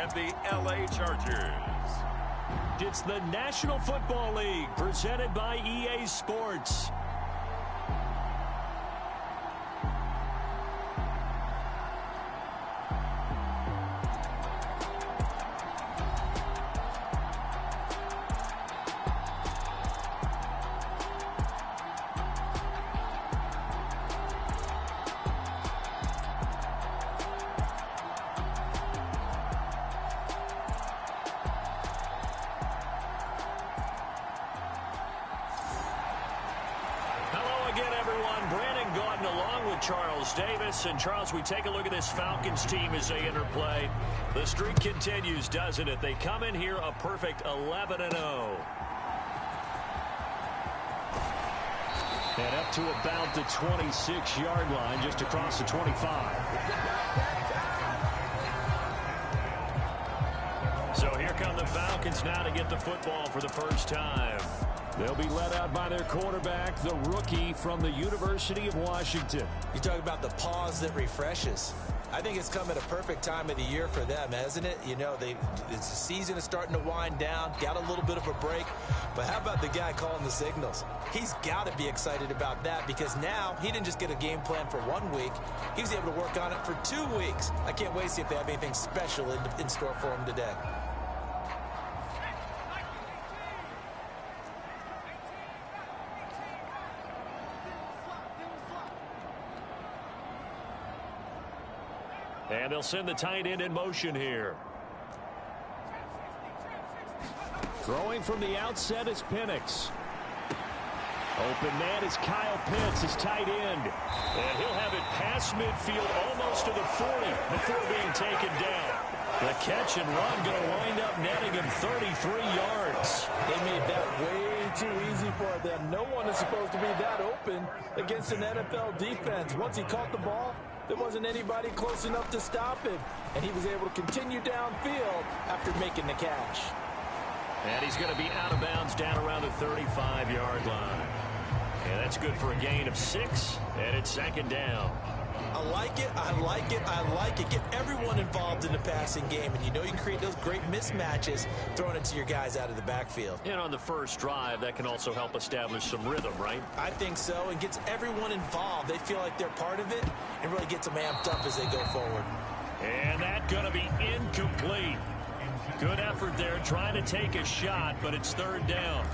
represent the LA Chargers. It's the National Football League presented by EA Sports. And Charles, we take a look at this Falcons team as they enter play. The streak continues, doesn't it? They come in here a perfect 11-0. And up to about the 26-yard line, just across the 25. So here come the Falcons now to get the football for the first time. They'll be led out by their quarterback, the rookie from the University of Washington. You talk about the pause that refreshes. I think it's come at a perfect time of the year for them, hasn't it? You know, the season is starting to wind down, got a little bit of a break. But how about the guy calling the signals? He's got to be excited about that because now he didn't just get a game plan for 1 week. He was able to work on it for 2 weeks. I can't wait to see if they have anything special in store for him today. And they'll send the tight end in motion here. Throwing from the outset is Penix. Open man is Kyle Pitts, his tight end. And he'll have it past midfield almost to the 40 before being taken down. The catch and run going to wind up netting him 33 yards. They made that way too easy for them. No one is supposed to be that open against an NFL defense. Once he caught the ball, there wasn't anybody close enough to stop him. And he was able to continue downfield after making the catch. And he's going to be out of bounds down around the 35-yard line. And that's good for a gain of 6, and it's second down. I like it, I like it, I like it. Get everyone involved in the passing game, and you know you can create those great mismatches throwing it to your guys out of the backfield. And on the first drive, that can also help establish some rhythm, right? I think so, and gets everyone involved. They feel like they're part of it and really gets them amped up as they go forward. And that's going to be incomplete. Good effort there, trying to take a shot, but it's third down.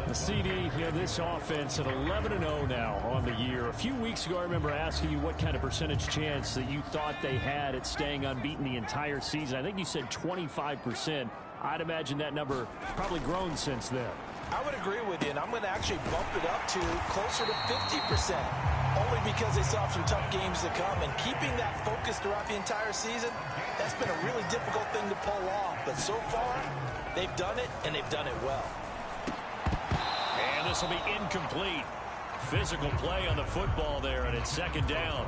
The CD, this offense at 11-0 now on the year. A few weeks ago, I remember asking you what kind of percentage chance that you thought they had at staying unbeaten the entire season. I think you said 25%. I'd imagine that number probably grown since then. I would agree with you, and I'm going to actually bump it up to closer to 50%, only because they still have some tough games to come. And keeping that focus throughout the entire season, that's been a really difficult thing to pull off. But so far, they've done it, and they've done it well. And this will be incomplete. Physical play on the football there, and it's second down.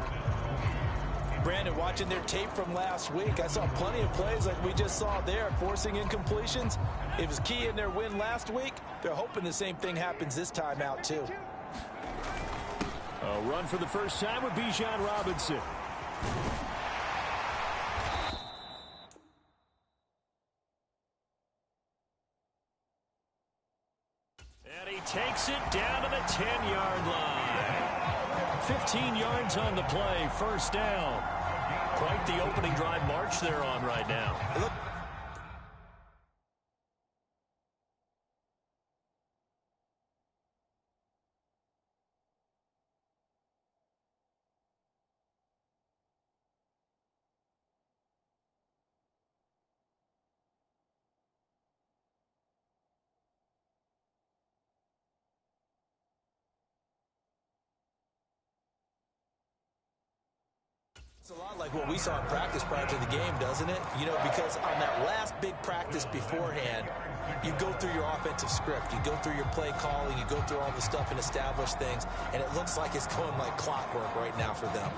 Brandon, watching their tape from last week, I saw plenty of plays like we just saw there, forcing incompletions. It was key in their win last week. They're hoping the same thing happens this time out, too. A run for the first time with Bijan Robinson. And he takes it down to the 10-yard line. 15 yards on the play, first down. Quite the opening drive march they're on right now. Look. It's a lot like what we saw in practice prior to the game, doesn't it? You know, because on that last big practice beforehand, you go through your offensive script, you go through your play calling, you go through all the stuff and establish things, and it looks like it's going like clockwork right now for them.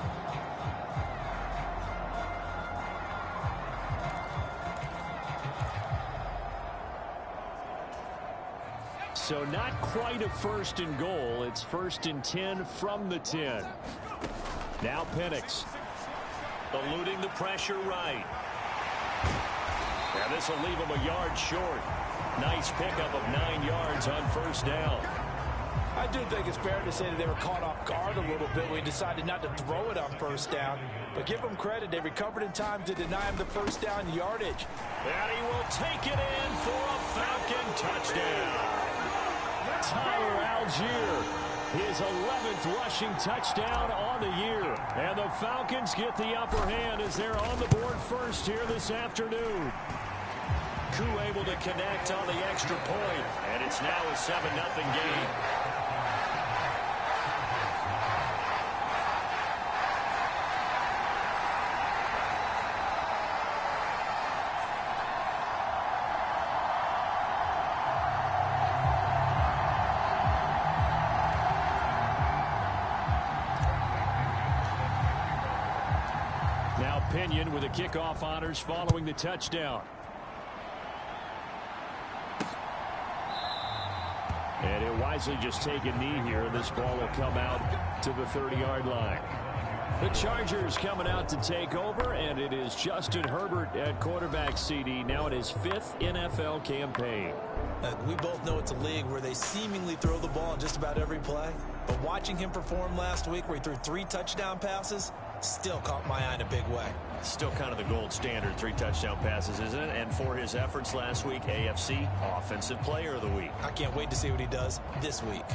So not quite a first and goal. It's first and 10 from the 10. Now Penix. Eluding the pressure right. This will leave him a yard short. Nice pickup of 9 yards on first down. I do think it's fair to say that they were caught off guard a little bit when he decided not to throw it on first down. But give them credit, they recovered in time to deny him the first down yardage. And he will take it in for a Falcon touchdown. Tyler Algier, his 11th rushing touchdown on the year. And the Falcons get the upper hand as they're on the board first here this afternoon. Koo able to connect on the extra point, and it's now a 7-0 game. Now Pinion with the kickoff honors following the touchdown. And he'll wisely just take a knee here, and this ball will come out to the 30-yard line. The Chargers coming out to take over, and it is Justin Herbert at quarterback, CD, now in his 5th NFL campaign. We both know it's a league where they seemingly throw the ball in just about every play. But watching him perform last week where he threw 3 touchdown passes still caught my eye in a big way. Still kind of the gold standard, 3 touchdown passes, isn't it? And for his efforts last week, AFC Offensive Player of the Week. I can't wait to see what he does this week.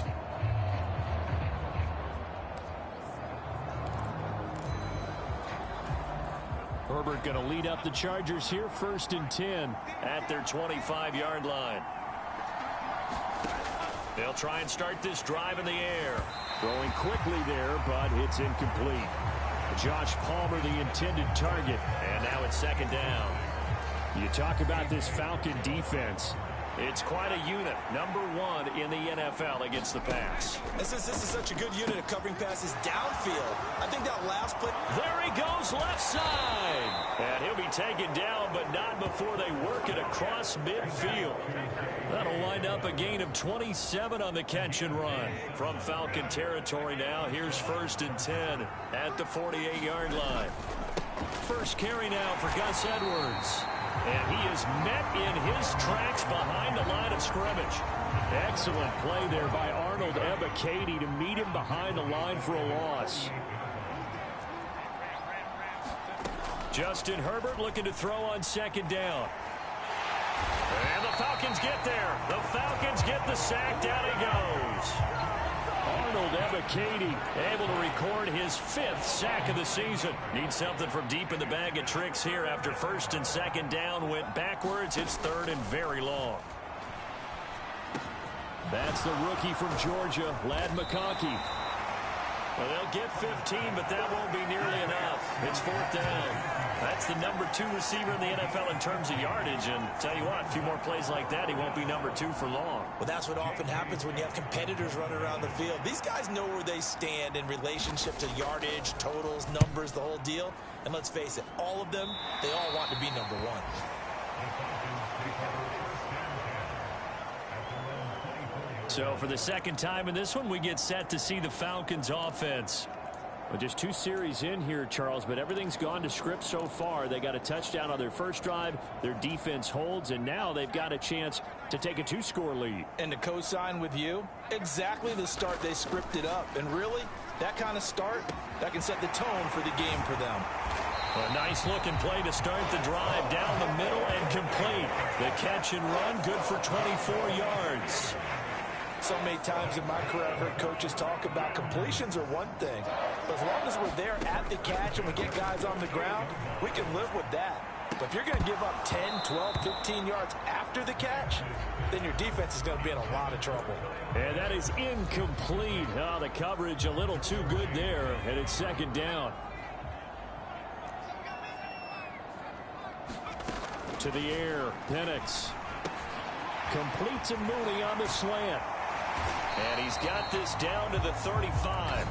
Herbert going to lead up the Chargers here, 1st and 10 at their 25-yard line. They'll try and start this drive in the air. Throwing quickly there, but it's incomplete. Josh Palmer, the intended target, and now it's 2nd down. You talk about this Falcon defense. It's quite a unit, #1 in the NFL against the pass. And since this is such a good unit of covering passes downfield, I think that last play... There he goes, left side. And he'll be taken down, but not before they work it across midfield. That'll wind up a gain of 27 on the catch and run. From Falcon territory now, here's 1st and 10 at the 48-yard line. First carry now for Gus Edwards. And he is met in his tracks behind the line of scrimmage. Excellent play there by Arnold Ebiketie to meet him behind the line for a loss. Justin Herbert looking to throw on 2nd down. And the Falcons get there. The Falcons get the sack. Down he goes. Arnold Ebiketie able to record his 5th sack of the season. Needs something from deep in the bag of tricks here after 1st and 2nd down went backwards. It's 3rd and very long. That's the rookie from Georgia, Ladd McConkey. Well, they'll get 15, but that won't be nearly enough. It's 4th down. That's the #2 receiver in the NFL in terms of yardage. And tell you what, a few more plays like that, he won't be #2 for long. Well, that's what often happens when you have competitors running around the field. These guys know where they stand in relationship to yardage, totals, numbers, the whole deal. And let's face it, all of them, they all want to be #1. So for the 2nd time in this one, we get set to see the Falcons offense. Well, just 2 series in here, Charles, but everything's gone to script so far. They got a touchdown on their first drive. Their defense holds, and now they've got a chance to take a 2-score lead. And to co-sign with you, exactly the start they scripted up. And really, that kind of start, that can set the tone for the game for them. A nice looking play to start the drive down the middle and complete. The catch and run, good for 24 yards. So many times in my career, I've heard coaches talk about completions are one thing. But as long as we're there at the catch and we get guys on the ground, we can live with that. But if you're going to give up 10, 12, 15 yards after the catch, then your defense is going to be in a lot of trouble. And that is incomplete. Oh, the coverage a little too good there, and it's 2nd down. To the air, Penix. Complete to Mooney on the slant. And he's got this down to the 35.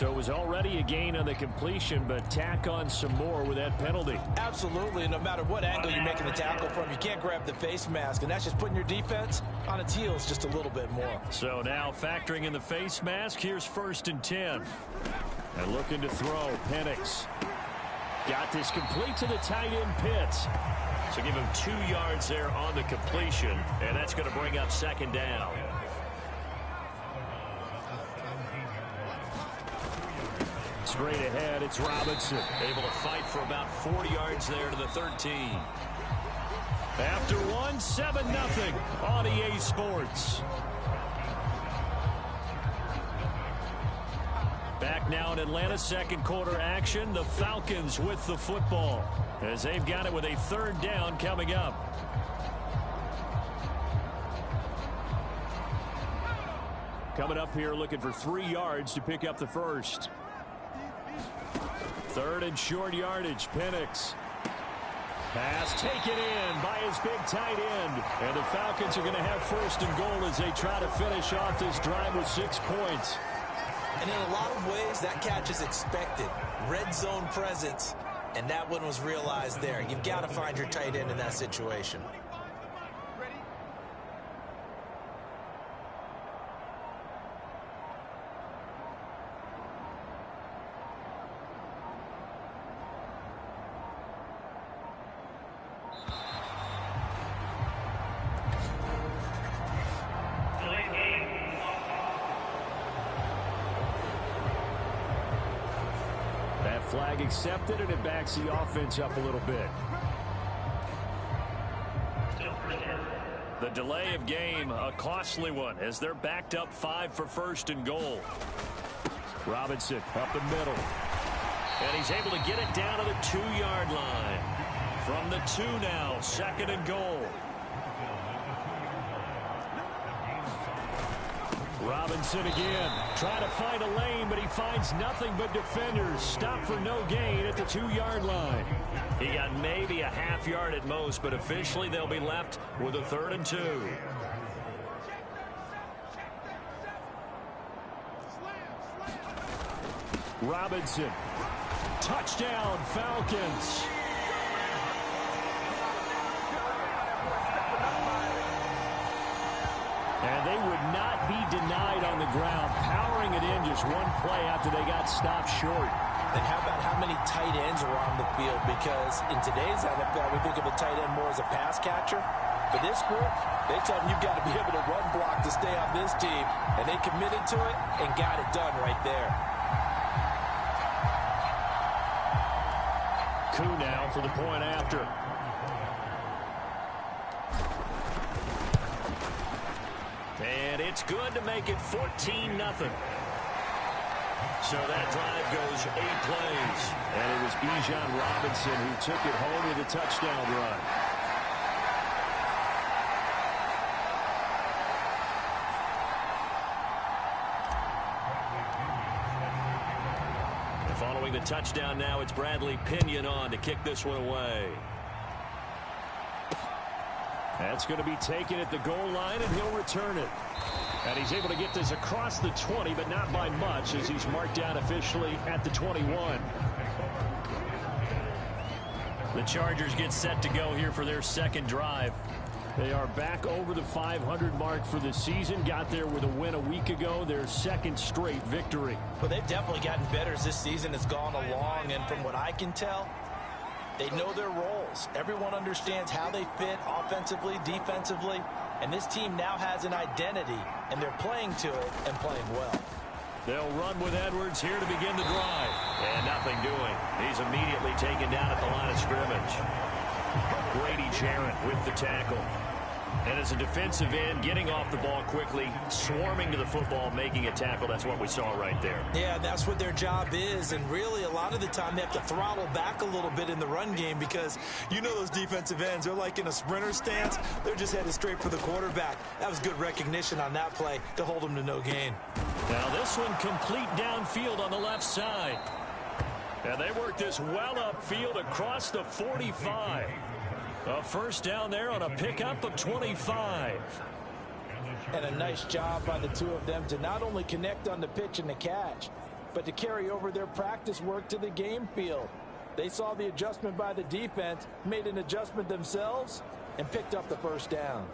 So it was already a gain on the completion, but tack on some more with that penalty. Absolutely. No matter what angle you're making the tackle from, you can't grab the face mask, and that's just putting your defense on its heels just a little bit more. So now factoring in the face mask, here's 1st and 10. And looking to throw, Penix. Got this complete to the tight end, Pitts. So give him 2 yards there on the completion, and that's going to bring up 2nd down. Straight ahead, it's Robinson. Able to fight for about 40 yards there to the 13. After one, 7-0 on EA Sports. Back now in Atlanta's 2nd quarter action. The Falcons with the football as they've got it with a 3rd down coming up. Coming up here looking for 3 yards to pick up the first. 3rd and short yardage. Penix. Pass taken in by his big tight end. And the Falcons are going to have 1st and goal as they try to finish off this drive with 6 points. And in a lot of ways, that catch is expected. Red zone presence, and that one was realized there. You've got to find your tight end in that situation. Flag accepted, and it backs the offense up a little bit. The delay of game, a costly one, as they're backed up 5 for 1st and goal. Robinson up the middle. And he's able to get it down to the 2-yard line. From the 2 now, 2nd and goal. Robinson again, trying to find a lane, but he finds nothing but defenders. Stop for no gain at the 2-yard line. He got maybe a half yard at most, but officially they'll be left with a 3rd and 2. Robinson, touchdown Falcons. And they would not be denied on the ground, powering it in just one play after they got stopped short. And how about how many tight ends are on the field? Because in today's NFL, we think of a tight end more as a pass catcher. But this group, they tell them you've got to be able to run block to stay on this team. And they committed to it and got it done right there. Coup now for the point after. And it's good to make it 14-0. So that drive goes 8 plays. And it was Bijan Robinson who took it home with a touchdown run. And following the touchdown now, it's Bradley Pinion on to kick this one away. That's going to be taken at the goal line, and he'll return it. And he's able to get this across the 20, but not by much, as he's marked down officially at the 21. The Chargers get set to go here for their 2nd drive. They are back over the 500 mark for the season. Got there with a win a week ago, their 2nd straight victory. Well, they've definitely gotten better as this season has gone along, and from what I can tell, they know their roles. Everyone understands how they fit offensively, defensively, and this team now has an identity, and they're playing to it and playing well. They'll run with Edwards here to begin the drive. And nothing doing. He's immediately taken down at the line of scrimmage. Grady Jarrett with the tackle. And as a defensive end, getting off the ball quickly, swarming to the football, making a tackle. That's what we saw right there. Yeah, that's what their job is. And really, a lot of the time, they have to throttle back a little bit in the run game because you know those defensive ends, they're like in a sprinter stance. They're just headed straight for the quarterback. That was good recognition on that play to hold them to no gain. Now this one complete downfield on the left side. And they work this well upfield across the 45. A 1st down there on a pickup of 25. And a nice job by the two of them to not only connect on the pitch and the catch, but to carry over their practice work to the game field. They saw the adjustment by the defense, made an adjustment themselves, and picked up the first down.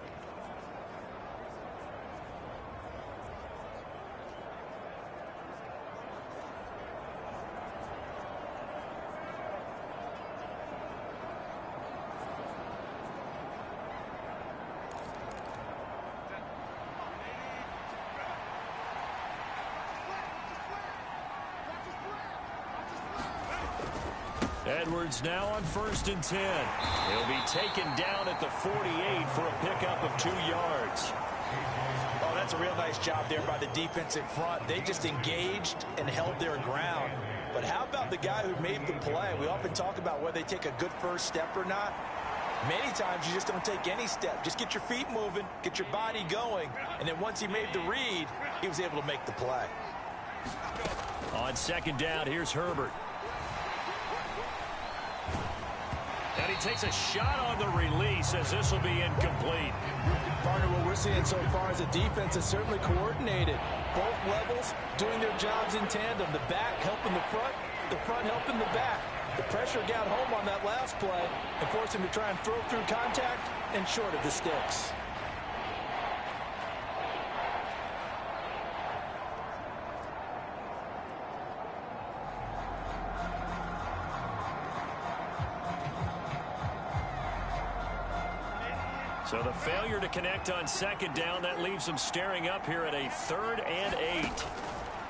Edwards now on 1st and 10. He'll be taken down at the 48 for a pickup of 2 yards. Oh, that's a real nice job there by the defensive front. They just engaged and held their ground. But how about the guy who made the play? We often talk about whether they take a good first step or not. Many times you just don't take any step. Just get your feet moving, get your body going, and then once he made the read, he was able to make the play. On 2nd down, here's Herbert. And he takes a shot on the release as this will be incomplete. Partner, what we're seeing so far is the defense is certainly coordinated. Both levels doing their jobs in tandem. The back helping the front helping the back. The pressure got home on that last play and forced him to try and throw through contact and short of the sticks. So the failure to connect on 2nd down, that leaves them staring up here at a 3rd and 8.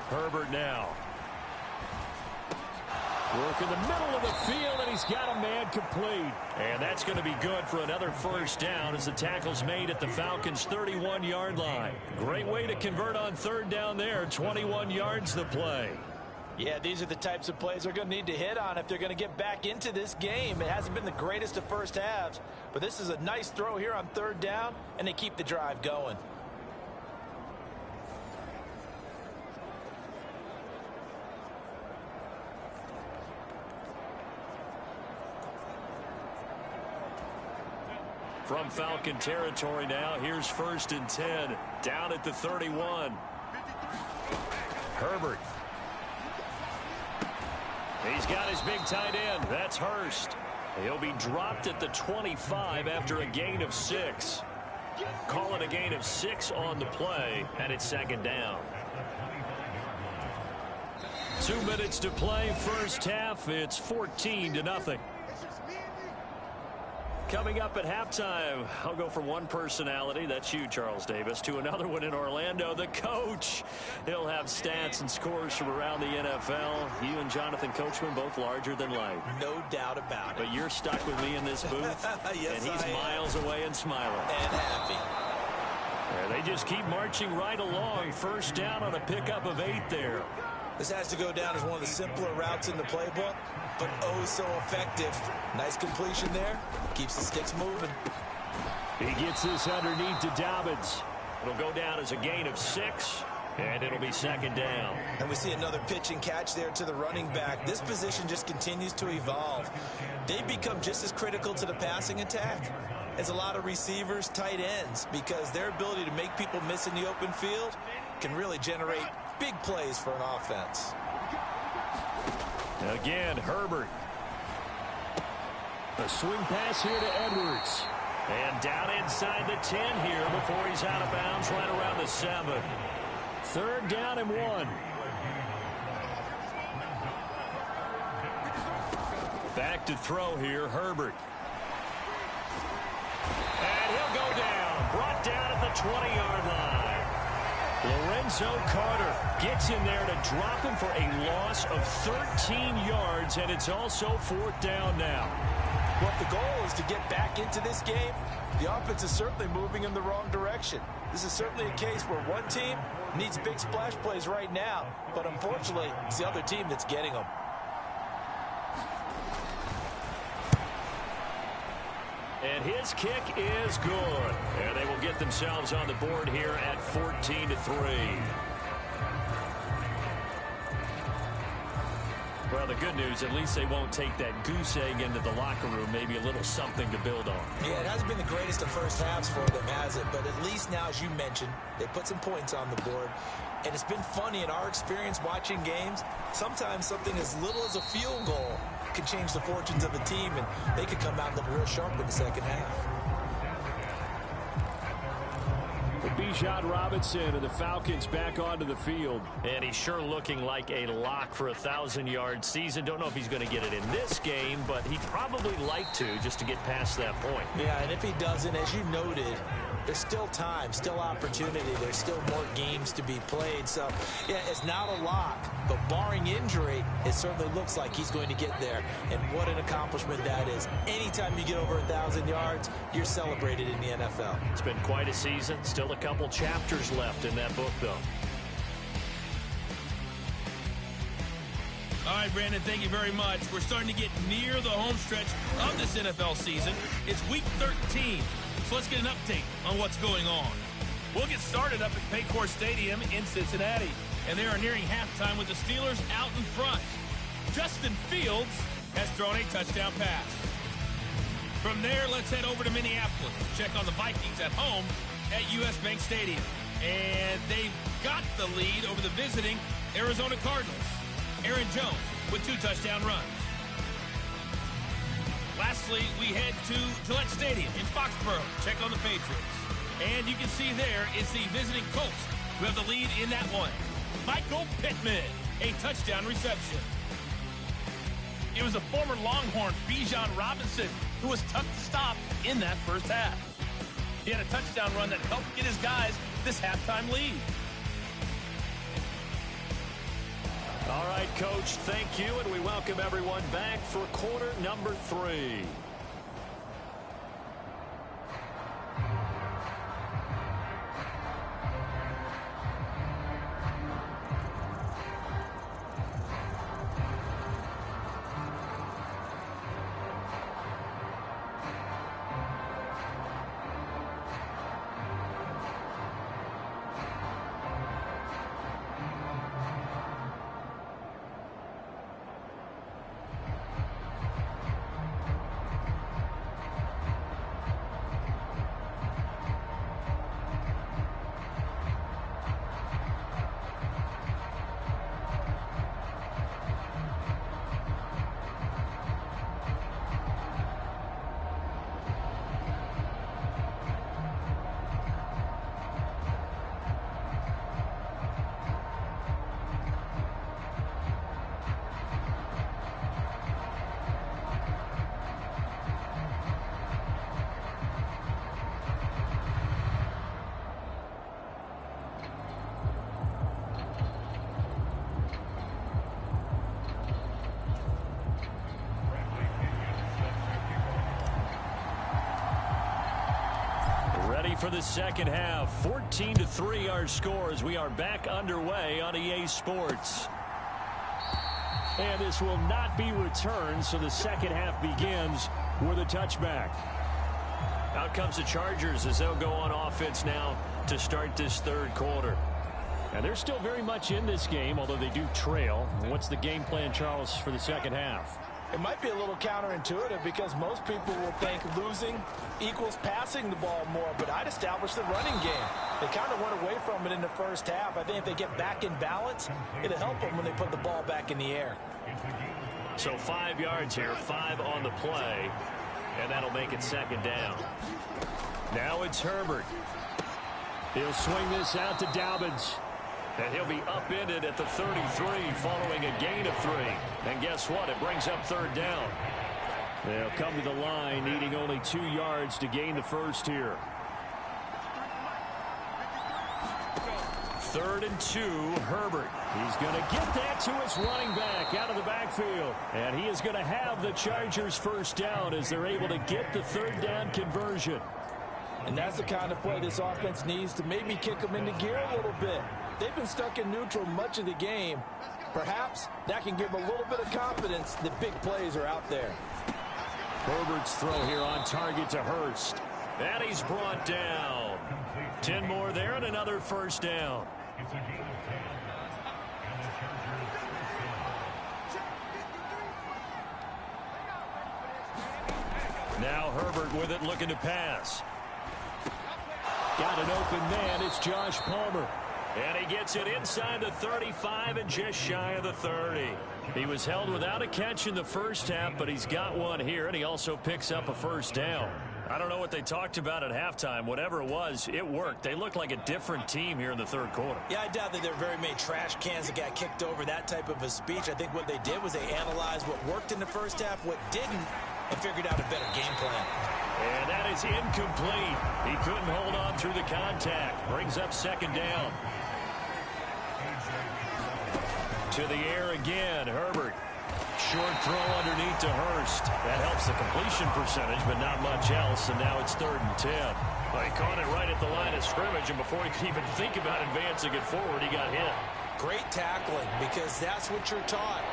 Herbert now. Work in the middle of the field, and he's got a man complete. And that's going to be good for another first down as the tackle's made at the Falcons' 31-yard line. Great way to convert on 3rd down there. 21 yards the play. Yeah, these are the types of plays they're going to need to hit on if they're going to get back into this game. It hasn't been the greatest of first halves, but this is a nice throw here on 3rd down, and they keep the drive going. From Falcon territory now, here's 1st and 10, down at the 31. Herbert. He's got his big tight end. That's Hurst. He'll be dropped at the 25 after a gain of 6. Call it a gain of 6 on the play, and it's 2nd down. 2 minutes to play, first half. It's 14-0. Coming up at halftime, I'll go from one personality, that's you, Charles Davis, to another one in Orlando, the coach. He'll have stats and scores from around the NFL. You and Jonathan Coachman, both larger than life. No doubt about it. But you're stuck with me in this booth, yes, and he's miles away and smiling. And happy. And they just keep marching right along. First down on a pickup of 8 there. This has to go down as one of the simpler routes in the playbook, but oh so effective. Nice completion there. Keeps the sticks moving. He gets this underneath to Dobbins. It'll go down as a gain of 6, and it'll be 2nd down. And we see another pitch and catch there to the running back. This position just continues to evolve. They become just as critical to the passing attack as a lot of receivers, tight ends, because their ability to make people miss in the open field can really generate big plays for an offense. Again, Herbert. A swing pass here to Edwards. And down inside the 10 here before he's out of bounds right around the 7. 3rd down and 1. Back to throw here, Herbert. And he'll go down. Brought down at the 20-yard line. Lorenzo Carter gets in there to drop him for a loss of 13 yards, and it's also 4th down now. Well, if the goal is to get back into this game, the offense is certainly moving in the wrong direction. This is certainly a case where one team needs big splash plays right now, but unfortunately, it's the other team that's getting them. And his kick is good. And they will get themselves on the board here at 14-3. Well, Well, the good news, at least they won't take that goose egg into the locker room. Maybe a little something to build on. Yeah, it hasn't been the greatest of first halves for them, has it? But at least now, as you mentioned, they put some points on the board. And it's been funny in our experience watching games. Sometimes something as little as a field goal can change the fortunes of a team, and they could come out and look real sharp in the second half. Bijan Robinson and the Falcons back onto the field. And he's sure looking like a lock for a 1,000-yard season. Don't know if he's going to get it in this game, but he'd probably like to just to get past that point. Yeah, and if he doesn't, as you noted, there's still time, still opportunity. There's still more games to be played. So, yeah, it's not a lock, but barring injury, it certainly looks like he's going to get there. And what an accomplishment that is. Anytime you get over 1,000 yards, you're celebrated in the NFL. It's been quite a season. Still a couple chapters left in that book, though. All right, Brandon, thank you very much. We're starting to get near the home stretch of this NFL season. It's Week 13. So let's get an update on what's going on. We'll get started up at Paycor Stadium in Cincinnati. And they are nearing halftime with the Steelers out in front. Justin Fields has thrown a touchdown pass. From there, let's head over to Minneapolis to check on the Vikings at home at US Bank Stadium. And they've got the lead over the visiting Arizona Cardinals. Aaron Jones with 2 touchdown runs. Lastly, we head to Gillette Stadium in Foxborough. Check on the Patriots. And you can see there is the visiting Colts who have the lead in that one. Michael Pittman, a touchdown reception. It was a former Longhorn, Bijan Robinson, who was tough to stop in that first half. He had a touchdown run that helped get his guys this halftime lead. All right, Coach, thank you, and we welcome everyone back for quarter number 3. For the second half, 14-3 our score as we are back underway on EA Sports. And this will not be returned, so the second half begins with a touchback. Out comes the Chargers as they'll go on offense now to start this third quarter. And they're still very much in this game, although they do trail. What's the game plan, Charles, for the second half? It might be a little counterintuitive because most people will think losing equals passing the ball more, but I'd establish the running game. They kind of went away from it in the first half. I think if they get back in balance, it'll help them when they put the ball back in the air. So 5 yards here, 5 on the play, and that'll make it second down. Now it's Herbert. He'll swing this out to Dobbins. And he'll be upended at the 33 following a gain of 3. And guess what? It brings up third down. They'll come to the line needing only 2 yards to gain the first here. 3rd and 2, Herbert. He's going to get that to his running back out of the backfield. And he is going to have the Chargers first down as they're able to get the third down conversion. And that's the kind of play this offense needs to maybe kick them into gear a little bit. They've been stuck in neutral much of the game. Perhaps that can give them a little bit of confidence that big plays are out there. Herbert's throw here on target to Hurst. And he's brought down. 10 more there and another first down. Now Herbert with it, looking to pass. Got an open man. It's Josh Palmer. And he gets it inside the 35 and just shy of the 30. He was held without a catch in the first half, but he's got one here, and he also picks up a first down. I don't know what they talked about at halftime. Whatever it was, it worked. They looked like a different team here in the third quarter. Yeah, I doubt that there were very many trash cans that got kicked over, that type of a speech. I think what they did was they analyzed what worked in the first half, what didn't, and figured out a better game plan. And that is incomplete. He couldn't hold on through the contact. Brings up second down. To the air again, Herbert. Short throw underneath to Hurst. That helps the completion percentage, but not much else, and now it's 3rd and 10. Well, he caught it right at the line of scrimmage, and before he could even think about advancing it forward, he got hit. Great tackling, because that's what you're taught.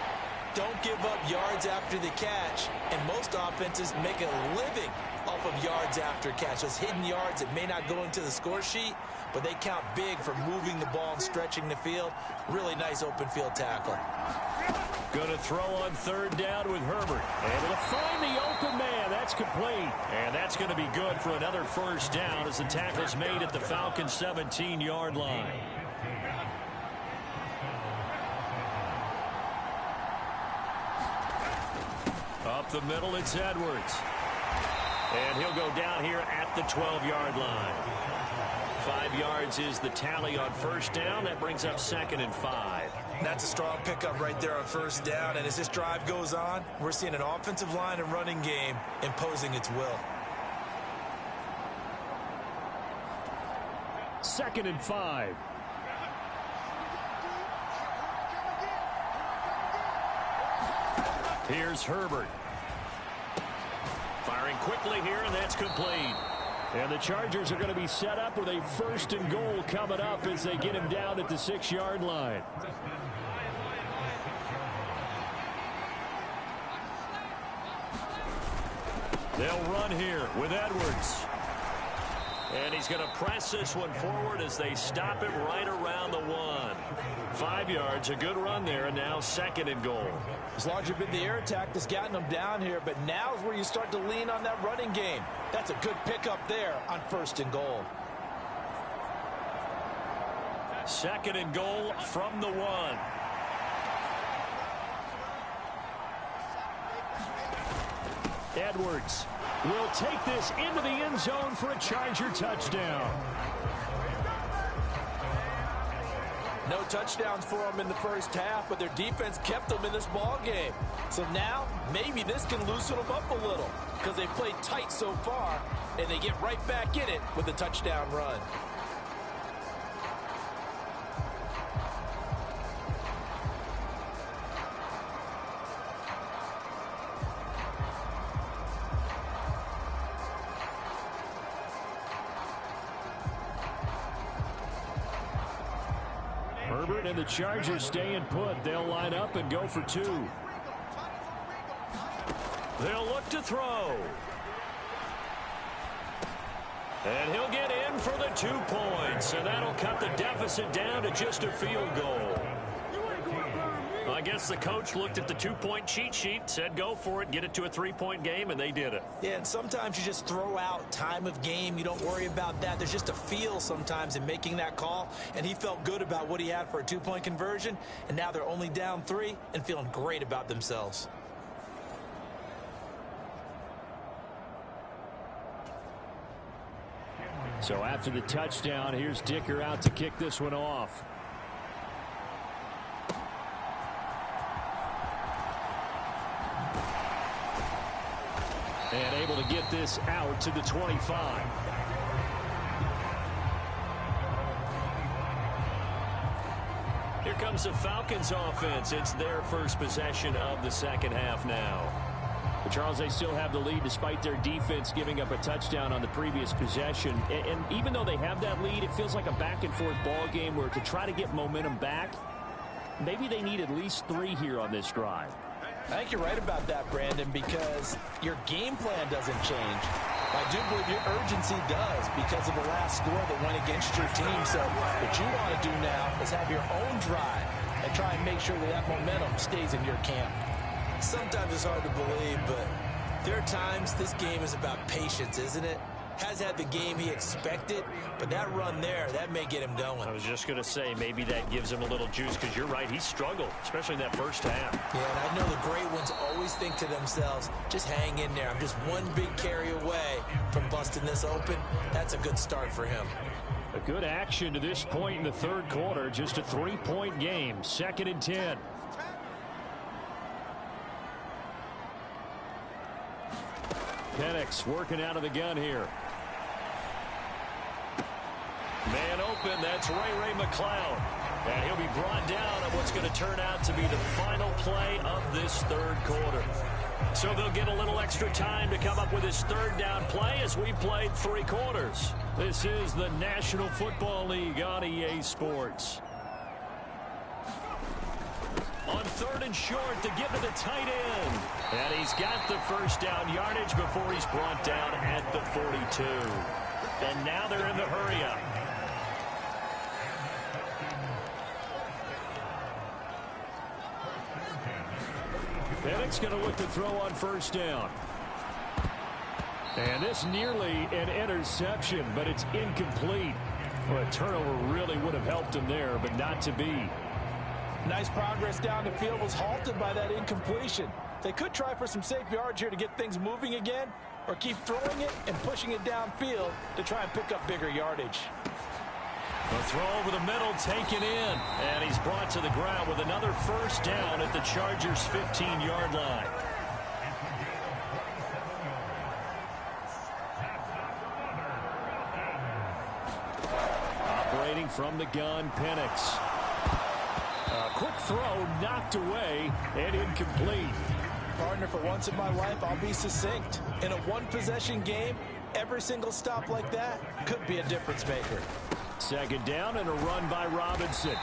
Don't give up yards after the catch, and most offenses make a living off of yards after catch. Those hidden yards that may not go into the score sheet, but they count big for moving the ball and stretching the field. Really nice open field tackle. Going to throw on 3rd down with Herbert. Able to find the open man. That's complete. And that's going to be good for another first down as the tackle's made at the Falcons' 17-yard line. Up the middle, it's Edwards. And he'll go down here at the 12-yard line. 5 yards is the tally on first down. That brings up 2nd and 5. That's a strong pickup right there on first down. And as this drive goes on, we're seeing an offensive line and running game imposing its will. 2nd and 5. Here's Herbert. Firing quickly here, and that's complete. And the Chargers are going to be set up with a 1st and goal coming up as they get him down at the 6-yard line. They'll run here with Edwards. And he's going to press this one forward as they stop him right around the 1. 5 yards, a good run there, and now 2nd and goal. It's largely been the air attack that's gotten them down here, but now is where you start to lean on that running game. That's a good pickup there on 1st and goal. 2nd and goal from the 1. Edwards will take this into the end zone for a Charger touchdown. No touchdowns for them in the first half, but their defense kept them in this ball game. So now maybe this can loosen them up a little because they played tight so far, and they get right back in it with a touchdown run. Herbert and the Chargers staying put. They'll line up and go for 2. They'll look to throw. And he'll get in for the 2 points. And that'll cut the deficit down to just a field goal. I guess the coach looked at the 2-point cheat sheet, said go for it, get it to a 3-point game, and they did it. Yeah, and sometimes you just throw out time of game. You don't worry about that. There's just a feel sometimes in making that call, and he felt good about what he had for a 2-point conversion, and now they're only down 3 and feeling great about themselves. So after the touchdown, here's Dicker out to kick this one off. And able to get this out to the 25. Here comes the Falcons offense. It's their first possession of the second half now. But Charles, they still have the lead despite their defense giving up a touchdown on the previous possession. And even though they have that lead, it feels like a back-and-forth ball game where to try to get momentum back, maybe they need at least 3 here on this drive. I think you're right about that, Brandon, because your game plan doesn't change. I do believe your urgency does because of the last score that went against your team. So what you want to do now is have your own drive and try and make sure that that momentum stays in your camp. Sometimes it's hard to believe, but There are times this game is about patience, isn't it? Has had the game he expected, but that run there, that may get him going. I was just going to say, maybe that gives him a little juice, because you're right, he struggled, especially in that first half. Yeah, and I know the great ones always think to themselves, just hang in there. I'm just one big carry away from busting this open. That's a good start for him. A good action to this point in the third quarter. Just a 3-point game. 2nd and 10. Penix working out of the gun here. Man open. That's Ray McCloud. And he'll be brought down on what's going to turn out to be the final play of this third quarter. So they'll get a little extra time to come up with this third down play as we played 3 quarters. This is the National Football League on EA Sports. On 3rd and short to give to the tight end. And he's got the first down yardage before he's brought down at the 42. And now they're in the hurry up. Penix going to look to throw on first down. And this nearly an interception, but it's incomplete. Well, a turnover really would have helped him there, but not to be. Nice progress down the field was halted by that incompletion. They could try for some safe yards here to get things moving again, or keep throwing it and pushing it downfield to try and pick up bigger yardage. The throw over the middle taken in, and he's brought to the ground with another first down at the Chargers' 15-yard line. Operating from the gun, Penix. A quick throw knocked away and incomplete. Partner, for once in my life, I'll be succinct. In a one-possession game, every single stop like that could be a difference maker. 2nd down and a run by Robinson.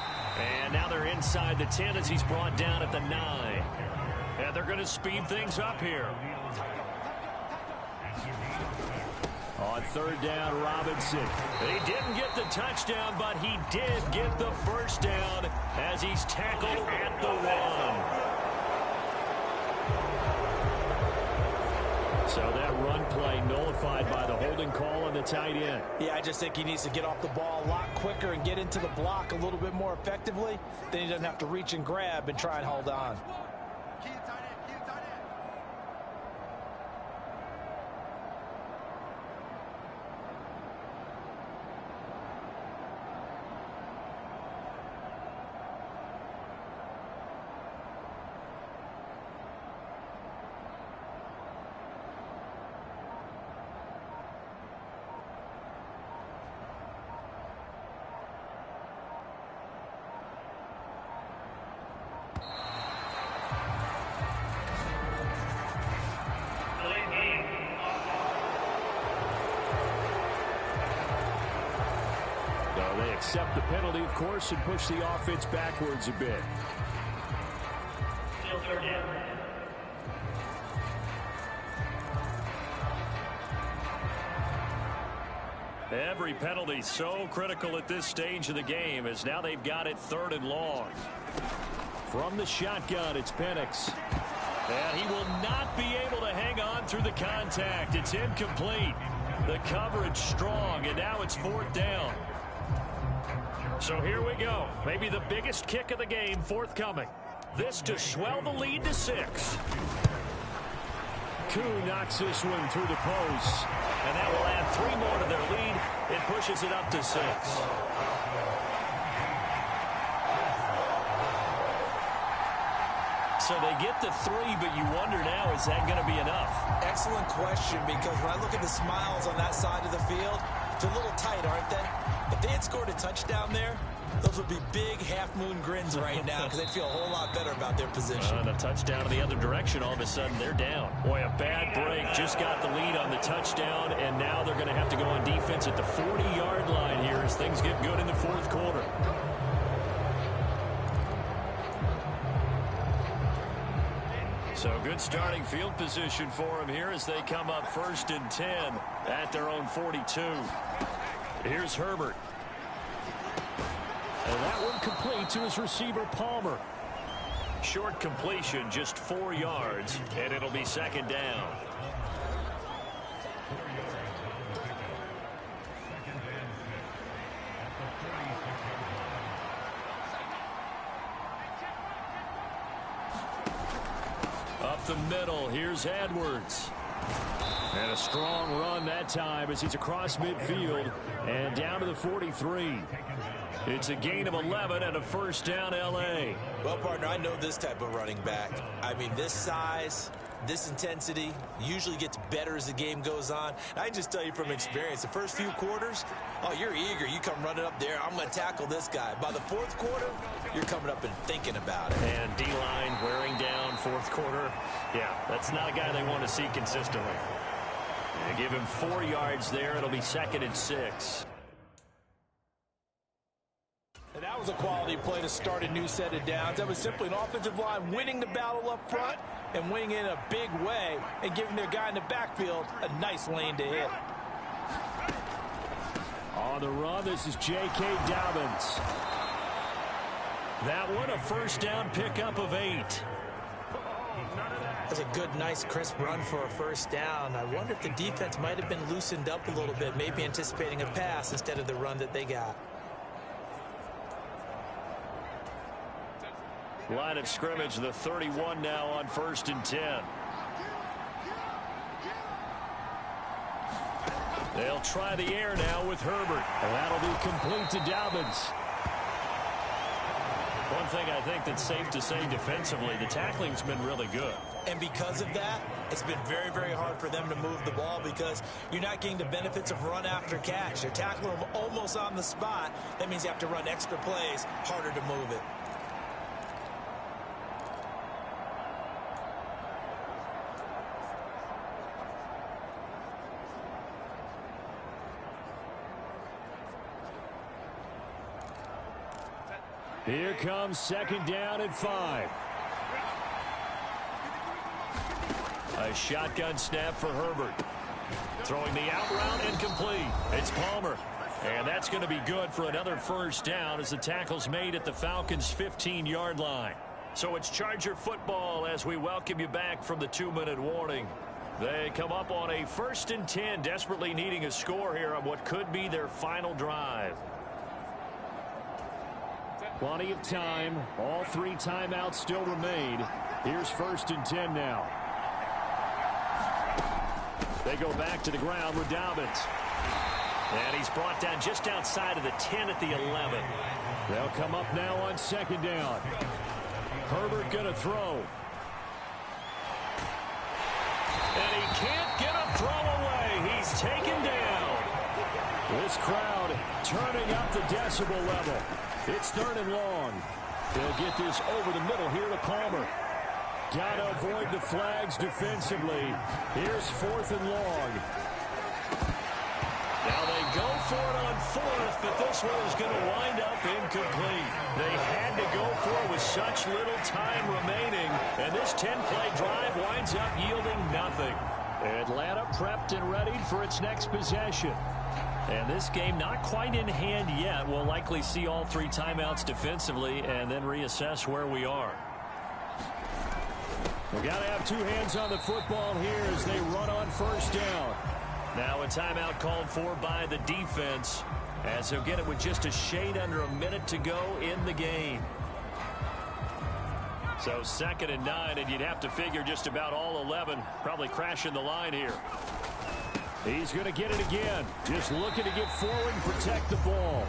And now they're inside the 10 as he's brought down at the 9. And they're going to speed things up here. On 3rd down, Robinson. He didn't get the touchdown, but he did get the first down as he's tackled at the 1. So that run play nullified by the holding call on the tight end. Yeah, I just think he needs to get off the ball a lot quicker and get into the block a little bit more effectively. Then he doesn't have to reach and grab and try and hold on. They accept the penalty, of course, and push the offense backwards a bit. Every penalty so critical at this stage of the game, as now they've got it 3rd and long. From the shotgun, it's Penix. And he will not be able to hang on through the contact. It's incomplete. The coverage strong, and now it's 4th down. So here we go. Maybe the biggest kick of the game forthcoming. This to swell the lead to 6. Koo knocks this one through the post. And that will add 3 more to their lead. It pushes it up to 6. So they get to 3, but you wonder now, is that going to be enough? Excellent question, because when I look at the smiles on that side of the field, they're a little tight, aren't they? If they had scored a touchdown there, those would be big half-moon grins right now because they'd feel a whole lot better about their position. And a touchdown in the other direction, all of a sudden they're down. Boy, a bad break. Just got the lead on the touchdown, and now they're going to have to go on defense at the 40-yard line here as things get good in the 4th quarter. So good starting field position for them here as they come up 1st and 10 at their own 42. Here's Herbert. And that one complete to his receiver, Palmer. Short completion, just 4 yards, and it'll be 2nd down. the middle. Here's Edwards. And a strong run that time as he's across midfield and down to the 43. It's a gain of 11 and a first down, L.A. Well, partner, I know this type of running back. I mean, this size, this intensity usually gets better as the game goes on. I can just tell you from experience, the first few quarters, oh, you're eager. You come running up there, I'm going to tackle this guy. By the fourth quarter, you're coming up and thinking about it. And D-line wearing down fourth quarter. Yeah, that's not a guy they want to see consistently. They give him 4 yards there. It'll be 2nd and 6. And that was a quality play to start a new set of downs. That was simply an offensive line winning the battle up front and winning in a big way and giving their guy in the backfield a nice lane to hit. On the run, this is J.K. Dobbins. That one, a first down pickup of 8. That's a good, nice, crisp run for a first down. I wonder if the defense might have been loosened up a little bit, maybe anticipating a pass instead of the run that they got. Line of scrimmage, the 31 now on 1st and 10. They'll try the air now with Herbert. And that'll be complete to Dobbins. One thing I think that's safe to say defensively, the tackling's been really good. And because of that, it's been very, very hard for them to move the ball because you're not getting the benefits of run after catch. They're tackling them almost on the spot. That means you have to run extra plays, harder to move it. Here comes 2nd down and 5. A shotgun snap for Herbert. Throwing the out route incomplete. It's Palmer. And that's going to be good for another first down as the tackle's made at the Falcons' 15-yard line. So it's Charger football as we welcome you back from the 2-minute warning. They come up on a 1st and 10, desperately needing a score here on what could be their final drive. Plenty of time. All 3 timeouts still remain. Here's 1st and 10 now. They go back to the ground with Dobbins. And he's brought down just outside of the 10 at the 11. They'll come up now on 2nd down. Herbert going to throw. And he can't get a throw away. He's taken down. This crowd turning up the decibel level. It's 3rd and long. They'll get this over the middle here to Palmer. Got to avoid the flags defensively. Here's 4th and long. Now they go for it on 4th, but this one is going to wind up incomplete. They had to go for it with such little time remaining, and this 10-play drive winds up yielding nothing. Atlanta prepped and ready for its next possession. And this game not quite in hand yet. We'll likely see all 3 timeouts defensively and then reassess where we are. We've got to have 2 hands on the football here as they run on 1st down. Now a timeout called for by the defense as he'll get it with just a shade under a minute to go in the game. So 2nd and 9, and you'd have to figure just about all 11 probably crashing the line here. He's going to get it again. Just looking to get forward and protect the ball.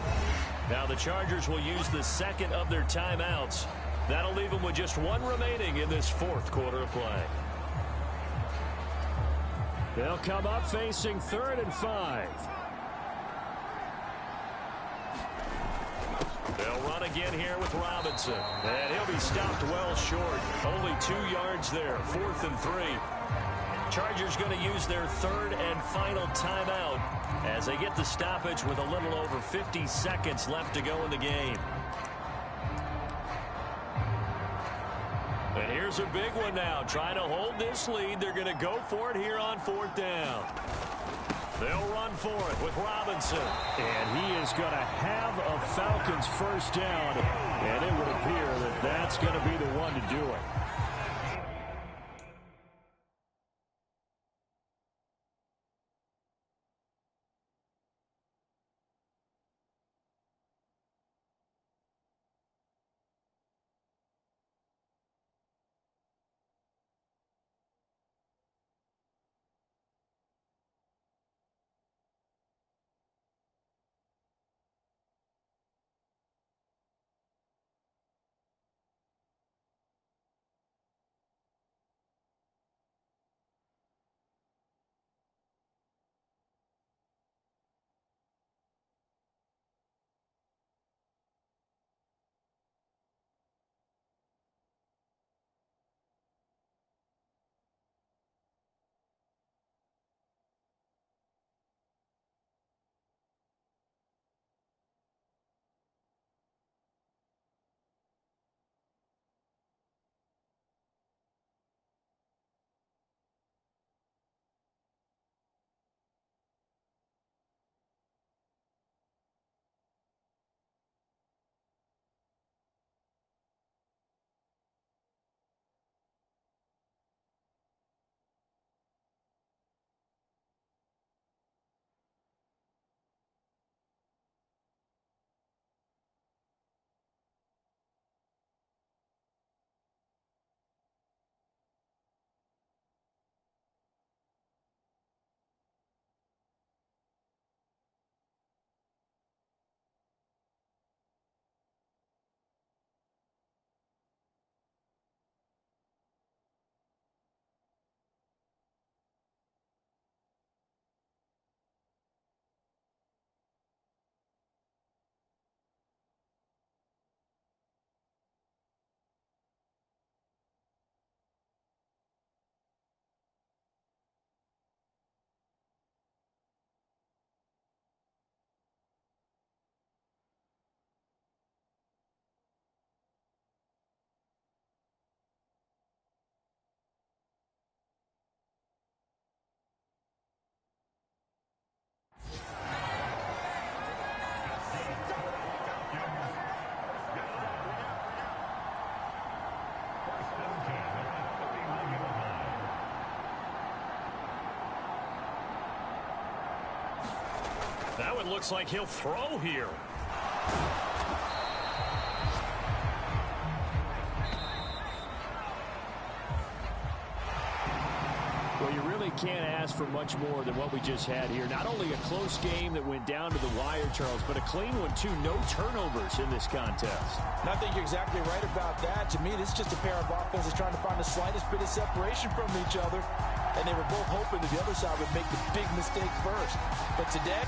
Now the Chargers will use the 2nd of their timeouts. That'll leave them with just 1 remaining in this 4th quarter of play. They'll come up facing 3rd and 5. They'll run again here with Robinson. And he'll be stopped well short. Only 2 yards there. 4th and 3. Chargers going to use their 3rd and final timeout as they get the stoppage with a little over 50 seconds left to go in the game. And here's a big one now. Trying to hold this lead. They're going to go for it here on 4th down. They'll run for it with Robinson. And he is going to have a Falcons first down. And it would appear that that's going to be the one to do it. Now it looks like he'll throw here. Well, you really can't ask for much more than what we just had here. Not only a close game that went down to the wire, Charles, but a clean one, too. No turnovers in this contest. And I think you're exactly right about that. To me, this is just a pair of offenses trying to find the slightest bit of separation from each other. And they were both hoping that the other side would make the big mistake first. But today,